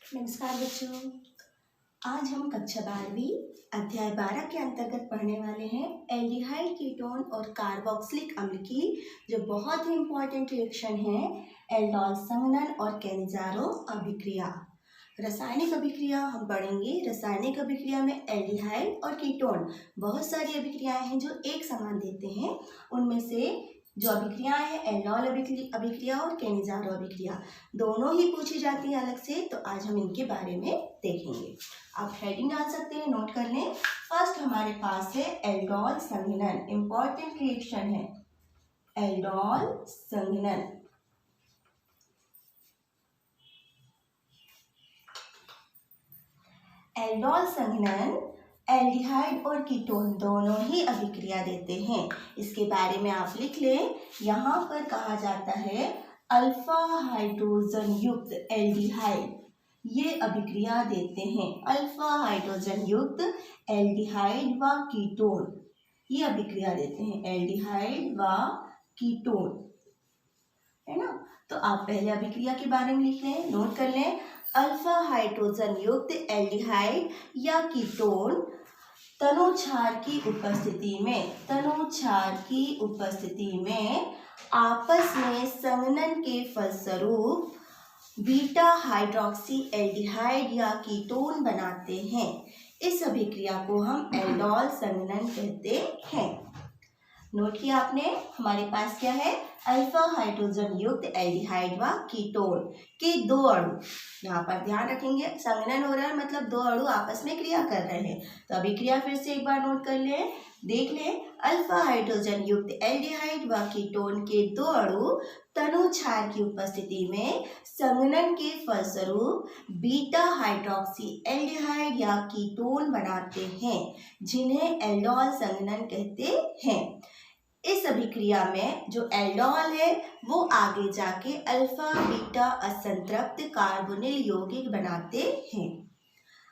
नमस्कार बच्चों। आज हम कक्षा 12वीं अध्याय 12 के अंतर्गत पढ़ने वाले हैं एल्डिहाइड कीटोन और कार्बोक्सिलिक अम्ल की जो बहुत ही इम्पोर्टेंट रिएक्शन है एल्डोल संघनन और कैनिज़ारो अभिक्रिया। रासायनिक अभिक्रिया हम पढ़ेंगे। रासायनिक अभिक्रिया में एल्डिहाइड और कीटोन बहुत सारी अभिक्रियाएं हैं जो एक समान देते हैं। उनमें से जो अभिक्रियाएं हैं एल्डोल अभिक्रिया और कैनिज़ारो अभिक्रिया दोनों ही पूछी जाती है अलग से, तो आज हम इनके बारे में देखेंगे। आप हेडिंग डाल सकते हैं, नोट कर लें। फर्स्ट हमारे पास है एल्डोल संघनन, इंपॉर्टेंट रिएक्शन है एल्डोल संघनन। एल्डोल संघनन एल्डिहाइड और कीटोन दोनों ही अभिक्रिया देते हैं। इसके बारे में आप लिख लें। यहाँ पर कहा जाता है अल्फा हाइड्रोजन युक्त एल्डिहाइड ये अभिक्रिया देते हैं। अल्फा हाइड्रोजन युक्त एल्डिहाइड व कीटोन ये अभिक्रिया देते हैं। एल्डिहाइड व कीटोन, है ना। तो आप पहले अभिक्रिया के बारे में लिख लें, नोट कर लें। अल्फा हाइड्रोजन युक्त एल्डिहाइड या कीटोन तनुछार की उपस्थिति में आपस में संघनन के फलस्वरूप बीटा हाइड्रोक्सी एल्डिहाइड या कीटोन बनाते हैं। इस अभिक्रिया को हम एल्डोल संघनन कहते हैं। नोट किया आपने। हमारे पास क्या है, अल्फा हाइड्रोजन युक्त एल्डिहाइड व कीटोन के दो अणु। यहाँ पर ध्यान रखेंगे संघनन हो रहा है मतलब दो अणु आपस में क्रिया कर रहे हैं। तो अभिक्रिया फिर से एक बार नोट कर लें, देख लें। अल्फा हाइड्रोजन युक्त एल्डिहाइड व कीटोन के दो अणु तनुछार की उपस्थिति में संघनन के फलस्वरूप बीटा हाइड्रोक्सी एल्डिहाइड या कीटोन बनाते हैं, जिन्हें एल्डोल संघनन कहते हैं। इस अभिक्रिया में जो एल्डोल है वो आगे जाके अल्फा बीटा असंतृप्त कार्बोनिल यौगिक बनाते हैं।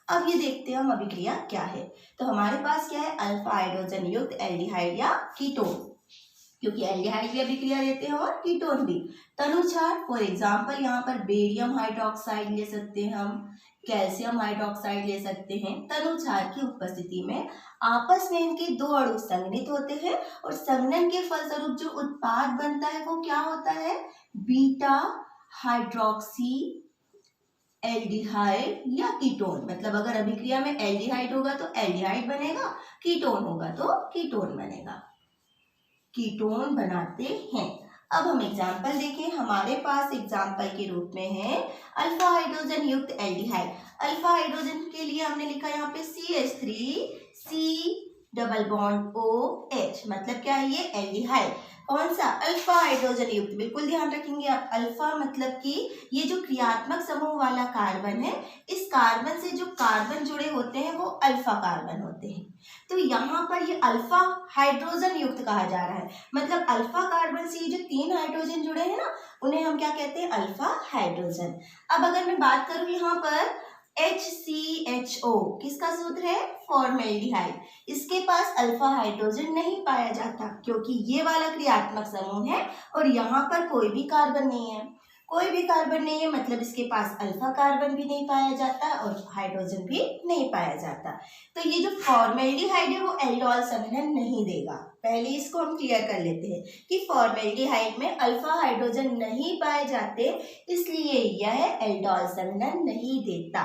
अब ये देखते हैं हम अभिक्रिया क्या है। तो हमारे पास क्या है, अल्फा हाइड्रोजन युक्त एल्डिहाइड या कीटोन, क्योंकि एल्डिहाइड भी अभिक्रिया देते हैं और कीटोन भी। तनुछार फॉर एग्जाम्पल यहाँ पर बेरियम हाइड्रोक्साइड ले सकते हैं, हम कैल्शियम हाइड्रोक्साइड ले सकते हैं। तनुछार की उपस्थिति में आपस में इनके दो अणु संघनित होते हैं और संघनन के फलस्वरूप जो उत्पाद बनता है वो क्या होता है, बीटा हाइड्रोक्सी एल्डिहाइड या कीटोन। मतलब अगर अभिक्रिया में एल्डिहाइड होगा तो एल्डिहाइड बनेगा, कीटोन होगा तो कीटोन बनेगा, कीटोन बनाते हैं। अब हम एग्जाम्पल देखें। हमारे पास एग्जाम्पल के रूप में है अल्फा हाइड्रोजन युक्त एल्डिहाइड। अल्फा हाइड्रोजन के लिए हमने लिखा यहाँ पे CH3 डबल बॉन्ड OH, मतलब क्या है ये एल्डिहाइड। कौन सा, अल्फा हाइड्रोजन युक्त। बिल्कुल ध्यान रखेंगे आप। अल्फा मतलब कि ये जो क्रियात्मक समूह वाला कार्बन है, इस कार्बन से जो कार्बन जुड़े होते हैं वो अल्फा कार्बन होते हैं। तो यहाँ पर ये अल्फा हाइड्रोजन युक्त कहा जा रहा है, मतलब अल्फा कार्बन से ये जो 3 हाइड्रोजन जुड़े हैं ना, उन्हें हम क्या कहते हैं, अल्फा हाइड्रोजन। अब अगर मैं बात करूँ यहाँ पर HCHO किसका सूत्र है, फॉर्मेल्डिहाइड। इसके पास अल्फा हाइड्रोजन नहीं पाया जाता क्योंकि ये वाला क्रियात्मक समूह है और यहाँ पर कोई भी कार्बन नहीं है। कोई भी कार्बन नहीं है मतलब इसके पास अल्फा कार्बन भी नहीं पाया जाता और हाइड्रोजन भी नहीं पाया जाता। तो ये जो फॉर्मेल्डिहाइड है वो एल्डोल संघनन नहीं देगा। पहले इसको हम क्लियर कर लेते हैं कि फॉर्मेल्डिहाइड में अल्फा हाइड्रोजन नहीं पाए जाते, इसलिए यह एल्डोल संघनन नहीं देता।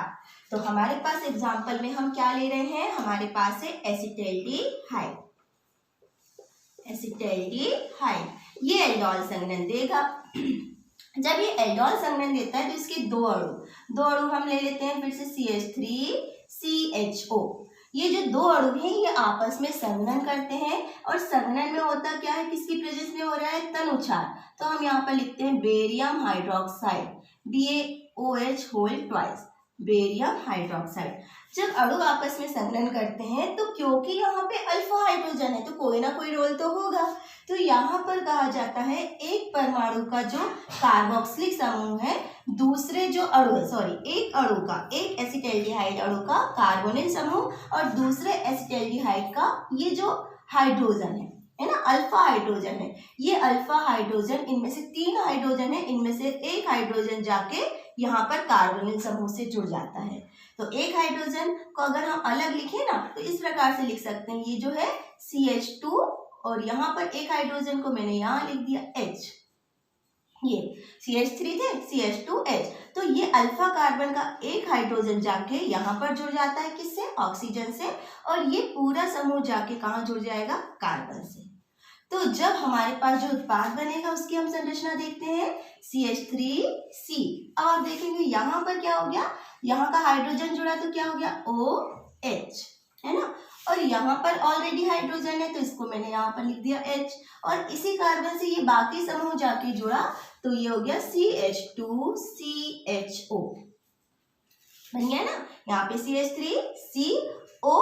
तो हमारे पास एग्जाम्पल में हम क्या ले रहे हैं, हमारे पास है एसिटैल्डिहाइड। एसिटैल्डिहाइड ये एल्डोल संघनन देगा। जब ये एल्डोल संघनन देता है तो इसके दो अणु हम ले लेते हैं फिर से CH3CHO। ये जो दो अणु हैं ये आपस में संघनन करते हैं और संघनन में होता क्या है, किसकी प्रेजेंस में हो रहा है, तनुछार। तो हम यहाँ पर लिखते हैं barium hydroxide, BaOH whole twice, barium hydroxide. जब अणु आपस में संघनन करते हैं तो क्योंकि यहाँ पे अल्फा हाइड्रोजन है तो कोई ना कोई रोल तो होगा। तो यहाँ पर कहा जाता है एक परमाणु का जो कार्बोक्सिलिक समूह है, दूसरे जो अणु है एक एसिटैल्डिहाइड अणु का कार्बोनिल समूह और दूसरे एसिटैल्डिहाइड का ये जो हाइड्रोजन है ना, अल्फा हाइड्रोजन है। ये अल्फा हाइड्रोजन, इनमें से 3 हाइड्रोजन है, इनमें से एक हाइड्रोजन जाके यहाँ पर कार्बोनिल समूह से जुड़ जाता है। तो एक हाइड्रोजन को अगर हम अलग लिखें ना तो इस प्रकार से लिख सकते हैं, ये जो है CH2 और यहाँ पर एक हाइड्रोजन को मैंने यहाँ लिख दिया H, ये CH3 थे CH2H। तो ये अल्फा कार्बन का एक हाइड्रोजन जाके यहाँ पर जुड़ जाता है किससे, ऑक्सीजन से, और ये पूरा समूह जाके कहाँ जुड़ जाएगा, कार्बन से। तो जब हमारे पास जो उत्पाद बनेगा उसकी हम संरचना देखते हैं, CH3C। अब आप देखेंगे यहाँ पर क्या हो गया, यहाँ का हाइड्रोजन जुड़ा तो क्या हो गया OH, है ना, और यहाँ पर ऑलरेडी हाइड्रोजन है तो इसको मैंने यहाँ पर लिख दिया H, और इसी कार्बन से ये बाकी समूह जाके जुड़ा तो ये हो गया CH2CHO, बन गया ना। यहाँ पे CH3CO,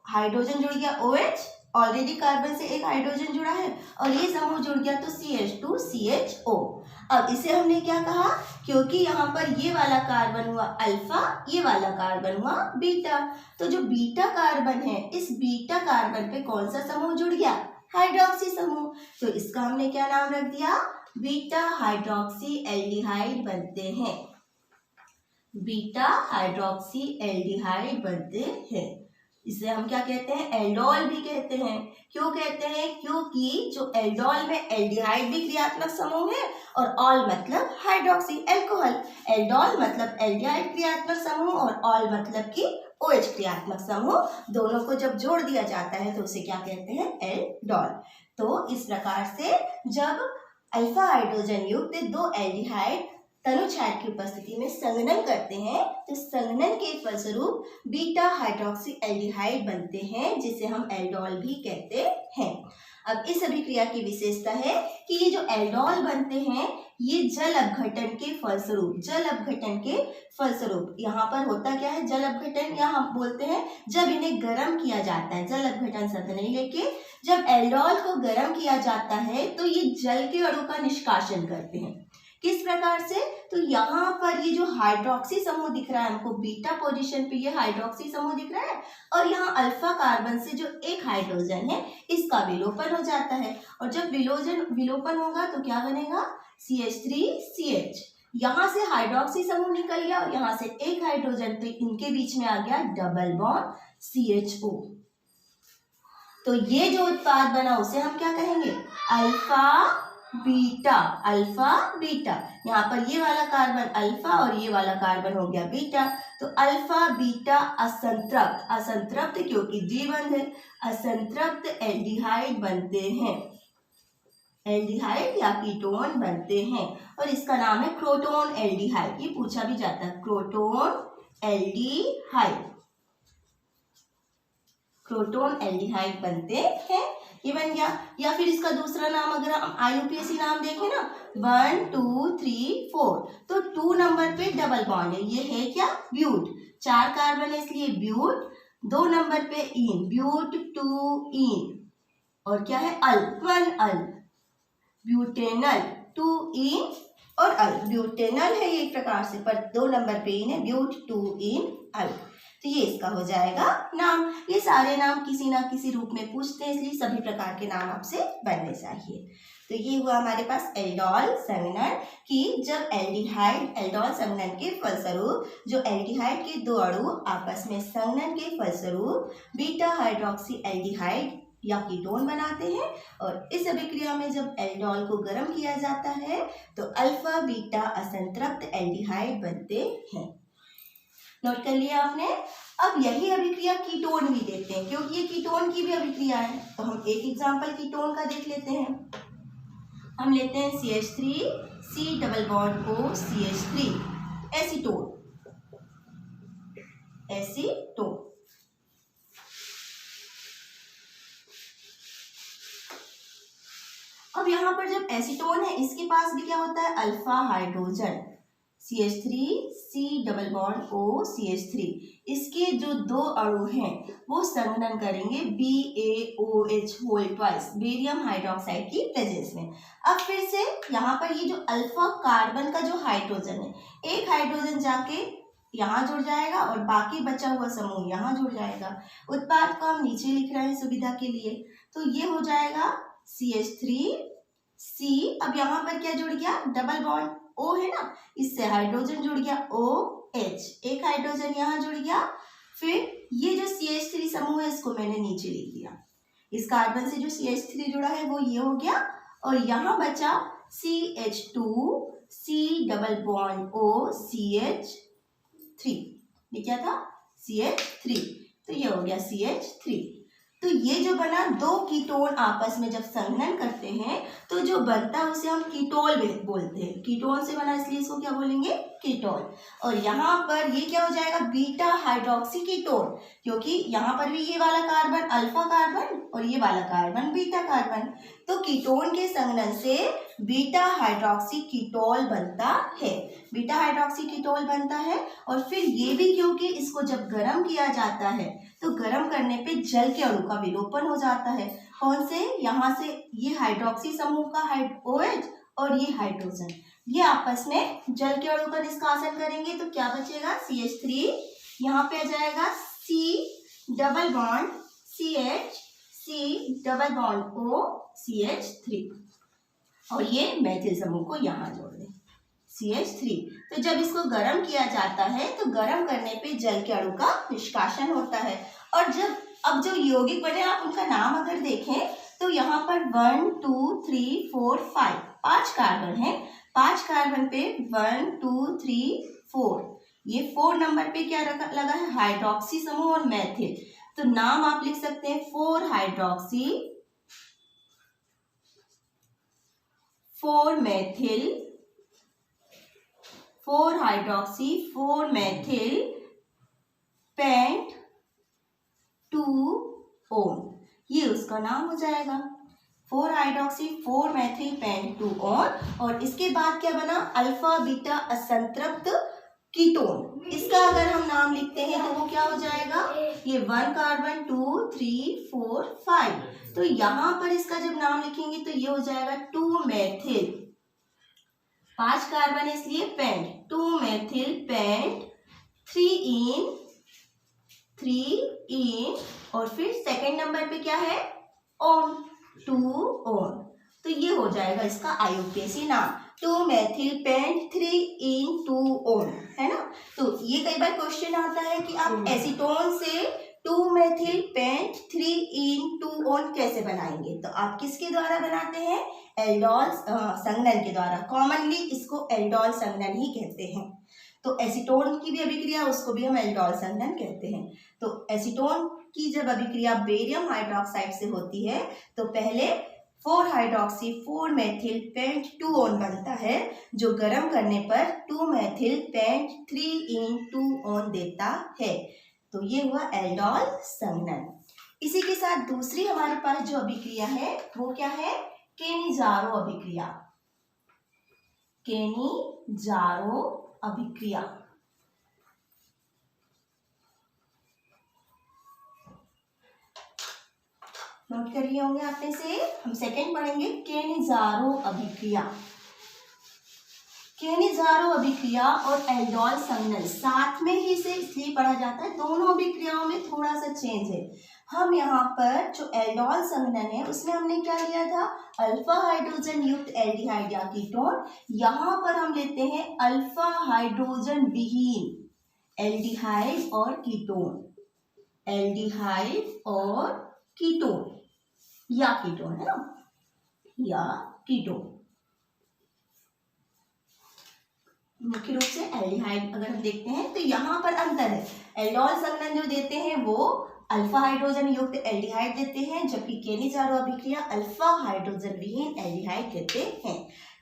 हाइड्रोजन जुड़ गया OH, ऑलरेडी कार्बन से एक हाइड्रोजन जुड़ा है और ये समूह जुड़ गया तो CH2CHO। अब इसे हमने क्या कहा, क्योंकि यहाँ पर ये वाला कार्बन हुआ अल्फा, ये वाला कार्बन हुआ बीटा, तो जो बीटा कार्बन है इस बीटा कार्बन पे कौन सा समूह जुड़ गया, हाइड्रोक्सी समूह, तो इसका हमने क्या नाम रख दिया, बीटा हाइड्रोक्सी एल्डिहाइड बनते हैं, बीटा हाइड्रोक्सी एल्डिहाइड बनते हैं। इसे हम क्या कहते हैं, एल्डोल भी कहते हैं। क्यों कहते हैं, क्योंकि जो एल्डोल में एल्डिहाइड भी क्रियात्मक समूह है और ऑल मतलब हाइड्रोक्सी एल्कोहल, एल्डोल मतलब एल्डिहाइड क्रियात्मक समूह और ऑल मतलब कि OH क्रियात्मक समूह, दोनों को जब जोड़ दिया जाता है तो उसे क्या कहते हैं, एल्डोल। तो इस प्रकार से जब अल्फा हाइड्रोजन युक्त दो एल्डिहाइड तनुछाद की उपस्थिति में संघनन करते हैं तो संघनन के फलस्वरूप बीटा हाइड्रोक्सी एल्डिहाइड बनते हैं, जिसे हम एल्डोल भी कहते हैं। अब इस अभिक्रिया की विशेषता है कि ये जो एल्डोल बनते हैं ये जल अपघटन के फलस्वरूप, जल अपघटन के फलस्वरूप, यहाँ पर होता क्या है, जल अपघटन, या हम बोलते हैं जब इन्हें गर्म किया जाता है, जल अपघटन शब्द नहीं लेके, जब एल्डोल को गर्म किया जाता है तो ये जल के अणु का निष्कासन करते हैं। किस प्रकार से, तो यहाँ पर ये जो हाइड्रोक्सी समूह दिख रहा है हमको, बीटा पोजीशन पे ये हाइड्रोक्सी समूह दिख रहा है और यहाँ अल्फा कार्बन से जो एक हाइड्रोजन है इसका विलोपन हो जाता है, और जब विलोपन होगा तो क्या बनेगा, CH3CH। यहाँ से हाइड्रोक्सी समूह निकल गया और यहाँ से एक हाइड्रोजन, तो इनके बीच में आ गया डबल बॉन्ड CHO। तो ये जो उत्पाद बना उसे हम क्या कहेंगे, अल्फा बीटा, अल्फा बीटा। यहाँ पर ये वाला कार्बन अल्फा और ये वाला कार्बन हो गया बीटा, तो अल्फा बीटा असंतृप्त, असंतृप्त क्योंकि द्विबंध है, असंतृप्त एल्डिहाइड बनते हैं, एल्डिहाइड या कीटोन बनते हैं, और इसका नाम है क्रोटोन एल्डिहाइड। ये पूछा भी जाता है, क्रोटोन एल्डिहाइड, क्रोटोन एल्डिहाइड बनते हैं, ये बन गया। या फिर इसका दूसरा नाम अगर हम IUPAC नाम देखें ना, 1 2 3 4, तो 2 नंबर पे डबल बॉन्ड है, ये है क्या, ब्यूट, 4 कार्बन है इसलिए ब्यूट, 2 नंबर पे इन, ब्यूट 2 इन, और क्या है अल, 1 अल, ब्यूटेनल 2 इन और अल, ब्यूटेनल है ये एक प्रकार से, पर 2 नंबर पे इन है, ब्यूट 2 इन अल, तो ये इसका हो जाएगा नाम। ये सारे नाम किसी ना किसी रूप में पूछते हैं, इसलिए सभी प्रकार के नाम आपसे बनने चाहिए। तो ये हुआ हमारे पास एल्डोल संघनन की, जब एल्डिहाइड, एल्डोल संघनन के फलस्वरूप जो एल्डिहाइड के दो अणु आपस में संघनन के फलस्वरूप बीटा हाइड्रोक्सी एल्डिहाइड या कीटोन बनाते हैं, और इस अभिक्रिया में जब एल्डोल को गर्म किया जाता है तो अल्फा बीटा असंतृप्त एल्डिहाइड बनते हैं। नोट कर लिया आपने। अब यही अभिक्रिया कीटोन भी देखते हैं, क्योंकि ये कीटोन की भी अभिक्रिया है, तो हम एक एग्जांपल कीटोन का देख लेते हैं। हम लेते हैं CH3C double bond O CH3, acetone, acetone. अब यहाँ पर जब एसीटोन है इसके पास भी क्या होता है, alpha hydrogen, CH3C double bond O CH3, इसके जो दो अणु हैं वो संघनन करेंगे BaOH whole twice, barium hydroxide की प्रेजेंस में। अब फिर से यहाँ पर ये जो अल्फा कार्बन का जो हाइड्रोजन है, एक हाइड्रोजन जाके यहाँ जुड़ जाएगा और बाकी बचा हुआ समूह यहाँ जुड़ जाएगा। उत्पाद को हम नीचे लिख रहे हैं सुविधा के लिए, तो ये हो जाएगा CH3C। अब यहाँ पर क्या जुड़ गया, डबल बॉन्ड O है ना, इससे हाइड्रोजन जुड़ गया OH, एक हाइड्रोजन यहाँ जुड़ गया। फिर ये जो CH3 समूह है इसको मैंने नीचे लिख दिया, इस कार्बन से जो CH3 जुड़ा है वो ये हो गया, और यहाँ बचा CH2 C double bond O CH3, ये क्या था CH3, तो ये हो गया CH3। तो ये जो बना, दो कीटोन आपस में जब संघनन करते हैं तो जो बनता है उसे हम कीटोल बोलते हैं। कीटोन से बना इसलिए इसको क्या बोलेंगे, कीटोन। और यहाँ पर ये क्या हो जाएगा, बीटा हाइड्रोक्सी कीटोन, क्योंकि यहाँ पर भी ये वाला कार्बन अल्फा कार्बन और ये वाला कार्बन बीटा कार्बन, तो कीटोन के संघनन से बीटा हाइड्रोक्सी कीटोल बनता है, बीटा हाइड्रोक्सी कीटोल बनता है। और फिर ये भी क्योंकि इसको जब गर्म किया जाता है तो गर्म करने पे जल के अणु का विलोपन हो जाता है। कौन से, यहाँ से ये हाइड्रोक्सी समूह का OH और ये हाइड्रोजन, ये आपस में जल के अणु का निष्कासन करेंगे तो क्या बचेगा CH3, यहाँ पे आ जाएगा C double bond CH, C double bond O CH3, और ये मैथिल समूह को यहाँ जोड़ दें CH3। तो जब इसको गर्म किया जाता है तो गर्म करने पे जल के अणु का निष्कासन होता है। और जब अब जो यौगिक बने, आप उनका नाम अगर देखें तो यहाँ पर 1 2 3 4 5 5 कार्बन है, 5 कार्बन पे 1 2 3 4, ये 4 नंबर पे क्या लगा है, हाइड्रोक्सी समूह और मैथिल। तो नाम आप लिख सकते हैं 4 hydroxy 4 methyl, 4 hydroxy 4 methyl pent 2 one, ये उसका नाम हो जाएगा 4 हाइड्रोक्सी 4 मैथिल पेंट 2 ओन। और इसके बाद क्या बना, अल्फा बीटा असंतृप्त कीटोन, इसका अगर हम नाम लिखते हैं तो वो क्या हो जाएगा, ये 1 कार्बन 2 3 4 5, तो यहाँ पर इसका जब नाम लिखेंगे तो ये हो जाएगा 2 मैथिल, 5 कार्बन इसलिए पेंट, 2 मैथिल पेंट 3 इन, और फिर सेकंड नंबर पे क्या है, ओन, 2 ओन, तो ये हो जाएगा इसका IUPAC नाम, 2 मैथिल पेंट 3 इन 2 ओन, है ना। तो ये कई बार क्वेश्चन आता है कि आप एसीटोन से 2 मैथिल पेंट 3 इन 2 ओन कैसे बनाएंगे, तो आप किसके द्वारा बनाते हैं, एल्डोल संघनन के द्वारा, कॉमनली इसको एल्डोल संघनन ही कहते हैं। तो एसीटोन की भी अभिक्रिया, उसको भी हम एल्डोल संघनन कहते हैं। तो एसीटोन की जब अभिक्रिया बेरियम हाइड्रोक्साइड से होती है तो पहले 4 हाइड्रोक्सी 4 मैथिल पेंट 2 ओन बनता है, जो गर्म करने पर 2 मैथिल पेंट 3 इन 2 ओन देता है, तो ये हुआ एल्डोल संघनन। इसी के साथ दूसरी हमारे पास जो अभिक्रिया है वो क्या है, केनिज़ारो अभिक्रिया, केनिज़ारो अभिक्रिया। नोट कर लिए होंगे आपने से, हम सेकंड पढ़ेंगे केनिज़ारो अभिक्रिया। केनिज़ारो अभिक्रिया और एल्डोल संघनन साथ में ही से इसलिए पढ़ा जाता है, दोनों अभिक्रियाओं में थोड़ा सा चेंज है। हम यहाँ पर जो एल्डोल संघनन है उसमें हमने क्या लिया था, अल्फा हाइड्रोजन युक्त एल्डिहाइड या कीटोन, यहाँ पर हम लेते हैं अल्फा हाइड्रोजन विहीन एल्डिहाइड और कीटोन, एल्डिहाइड और कीटोन या कीटोन, है ना, या कीटोन। मुख्य रूप से एल्डिहाइड अगर हम देखते हैं तो यहाँ पर अंतर है, एल्डोल संघनन जो देते हैं वो अल्फा हाइड्रोजन युक्त एल्डिहाइड देते हैं, जबकि केनिज़ारो अभिक्रिया अल्फा हाइड्रोजन विहीन एल्डिहाइड देते हैं।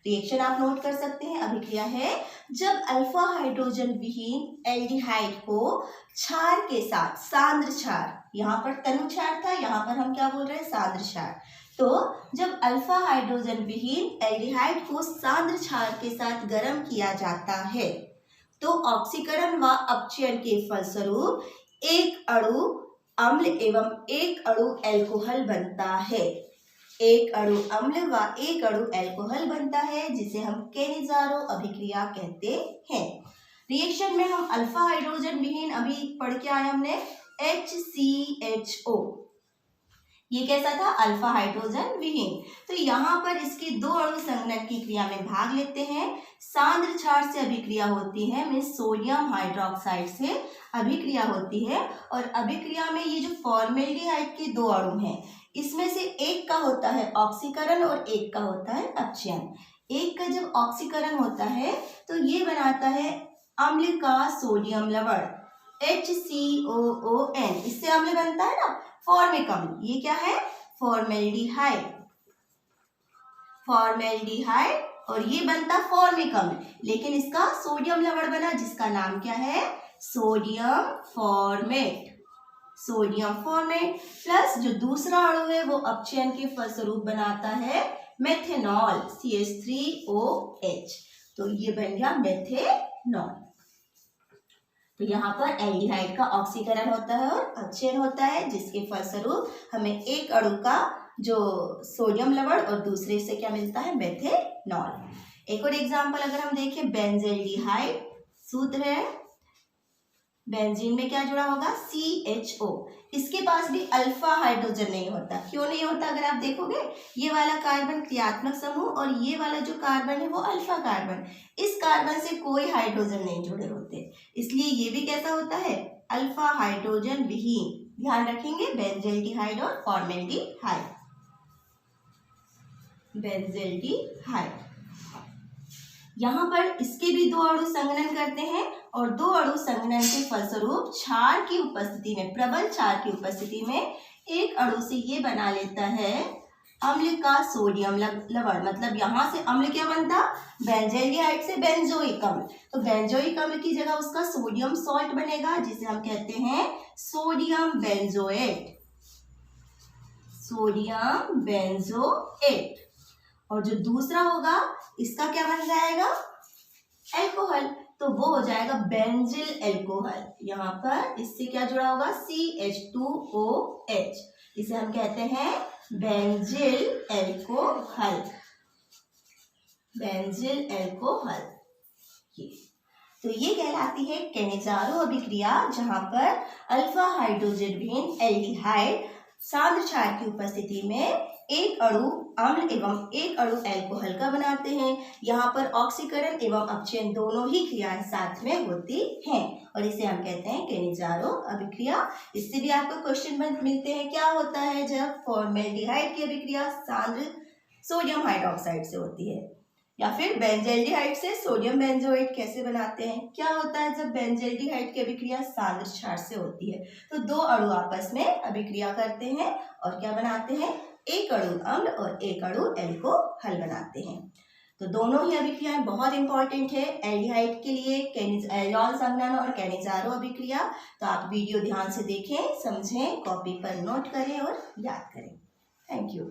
रिएक्शन आप नोट कर सकते हैं, अभिक्रिया है जब अल्फा हाइड्रोजन विहीन एल्डिहाइड को क्षार के साथ, सांद्र क्षार, यहाँ पर तनु क्षार था, यहाँ पर हम क्या बोल रहे हैं, सांद्र क्षार, तो जब अल्फा हाइड्रोजन विहीन एल्डिहाइड को सांद्र क्षार के साथ गर्म किया जाता है तो ऑक्सीकरण व अपचयन के फलस्वरूप एक अणु अम्ल एवं एक अणु एल्कोहल बनता है, एक अणु अम्ल व एक अणु एल्कोहल बनता है, जिसे हम केनिज़ारो अभिक्रिया कहते हैं। रिएक्शन में हम अल्फा हाइड्रोजन विहीन अभी पढ़ के आए हमने HCHO, ये कैसा था, अल्फा हाइड्रोजन विहीन। तो यहाँ पर इसके दो अणु संघनन की क्रिया में भाग लेते हैं। सांद्र क्षार से अभिक्रिया होती है, मीन्स सोडियम हाइड्रोक्साइड से अभिक्रिया होती है। और अभिक्रिया में ये जो फॉर्मेल्डिहाइड के दो अणु हैं, इसमें से एक का होता है ऑक्सीकरण और एक का होता है अपचयन। एक का जब ऑक्सीकरण होता है तो ये बनाता है अम्ल का सोडियम लवण HCOON, इससे अम्ल बनता है ना, फॉर्मिक अम्ल। ये क्या है, फॉर्मेल्डिहाइड, फॉर्मेल्डिहाइड, और ये बनता फॉर्मिक अम्ल, लेकिन इसका सोडियम लवण बना जिसका नाम क्या है, sodium format. Sodium format plus जो दूसरा अणु है वो अपचयन के फलस्वरूप बनाता है मेथेनॉल CH3OH। तो ये बन गया मेथेनॉल। तो यहाँ पर एल्डिहाइड का ऑक्सीकरण होता है और अपचयन होता है, जिसके फलस्वरूप हमें एक अणु का जो सोडियम लवण और दूसरे से क्या मिलता है, मेथेनॉल। एक और एग्जांपल अगर हम देखें, बेंजेल्डिहाइड सूत्र है, बेंजीन में क्या जुड़ा होगा, CHO। इसके पास भी अल्फा हाइड्रोजन नहीं होता। क्यों नहीं होता, अगर आप देखोगे ये वाला कार्बन क्रियात्मक समूह और ये वाला जो कार्बन है वो अल्फा कार्बन, इस कार्बन से कोई हाइड्रोजन नहीं जुड़े होते, इसलिए ये भी कैसा होता है, अल्फा हाइड्रोजन विहीन। ध्यान रखेंगे, बेंजेल्डिहाइड और फॉर्मेल्डिहाइड। बेंजेल्डिहाइड यहाँ पर इसके भी दो अणु संघनन करते हैं और दो अणु संघनन के फलस्वरूप क्षार की उपस्थिति में, प्रबल क्षार की उपस्थिति में एक अणु से ये बना लेता है अम्ल का सोडियम लवण। मतलब यहाँ से अम्ल क्या बनता, बेंजेल्डिहाइड से बेंजोइक अम्ल। तो बेंजोइक अम्ल की जगह उसका सोडियम सॉल्ट बनेगा, जिसे हम कहते हैं सोडियम बेंजोएट, सोडियम बेंजोएट। और जो दूसरा होगा इसका क्या बन जाएगा, एल्कोहल, तो वो हो जाएगा बेंजिल एल्कोहल। यहाँ पर इससे क्या जुड़ा होगा, CH2OH, इसे हम कहते हैं बेंजिल एल्कोहल, बेंजिल एल्कोहल। तो ये कहलाती है कैनिजारो अभिक्रिया, जहाँ पर अल्फा हाइड्रोजन विहीन एल्डिहाइड सांद्र क्षार की उपस्थिति में एक अणु अम्ल एवं एक अणु एल्कोहल का बनाते हैं। यहाँ पर ऑक्सीकरण एवं अपचयन दोनों ही क्रियाएं साथ में होती हैं और इसे हम कहते हैं कैनिजारो अभिक्रिया। इससे भी आपको क्वेश्चन मिलते हैं, क्या होता है जब फॉर्मेल्डिहाइड की अभिक्रिया सांद्र सोडियम हाइड्रोक्साइड से होती है, या फिर बेंजेल्डिहाइड से सोडियम बेंजोएट कैसे बनाते हैं। क्या होता है जब बेंजेल्डिहाइड की अभिक्रिया सांद्र क्षार से होती है, तो दो अणु आपस में अभिक्रिया करते हैं और क्या बनाते हैं, एक अणु अम्ल और एक अणु एल्कोहल बनाते हैं। तो दोनों ही अभिक्रियाएं बहुत इंपॉर्टेंट है एल्डिहाइड के लिए, एल्डोल संघनन और कैनिजारो अभिक्रिया। तो आप वीडियो ध्यान से देखें, समझें, कॉपी पर नोट करें और याद करें। Thank you.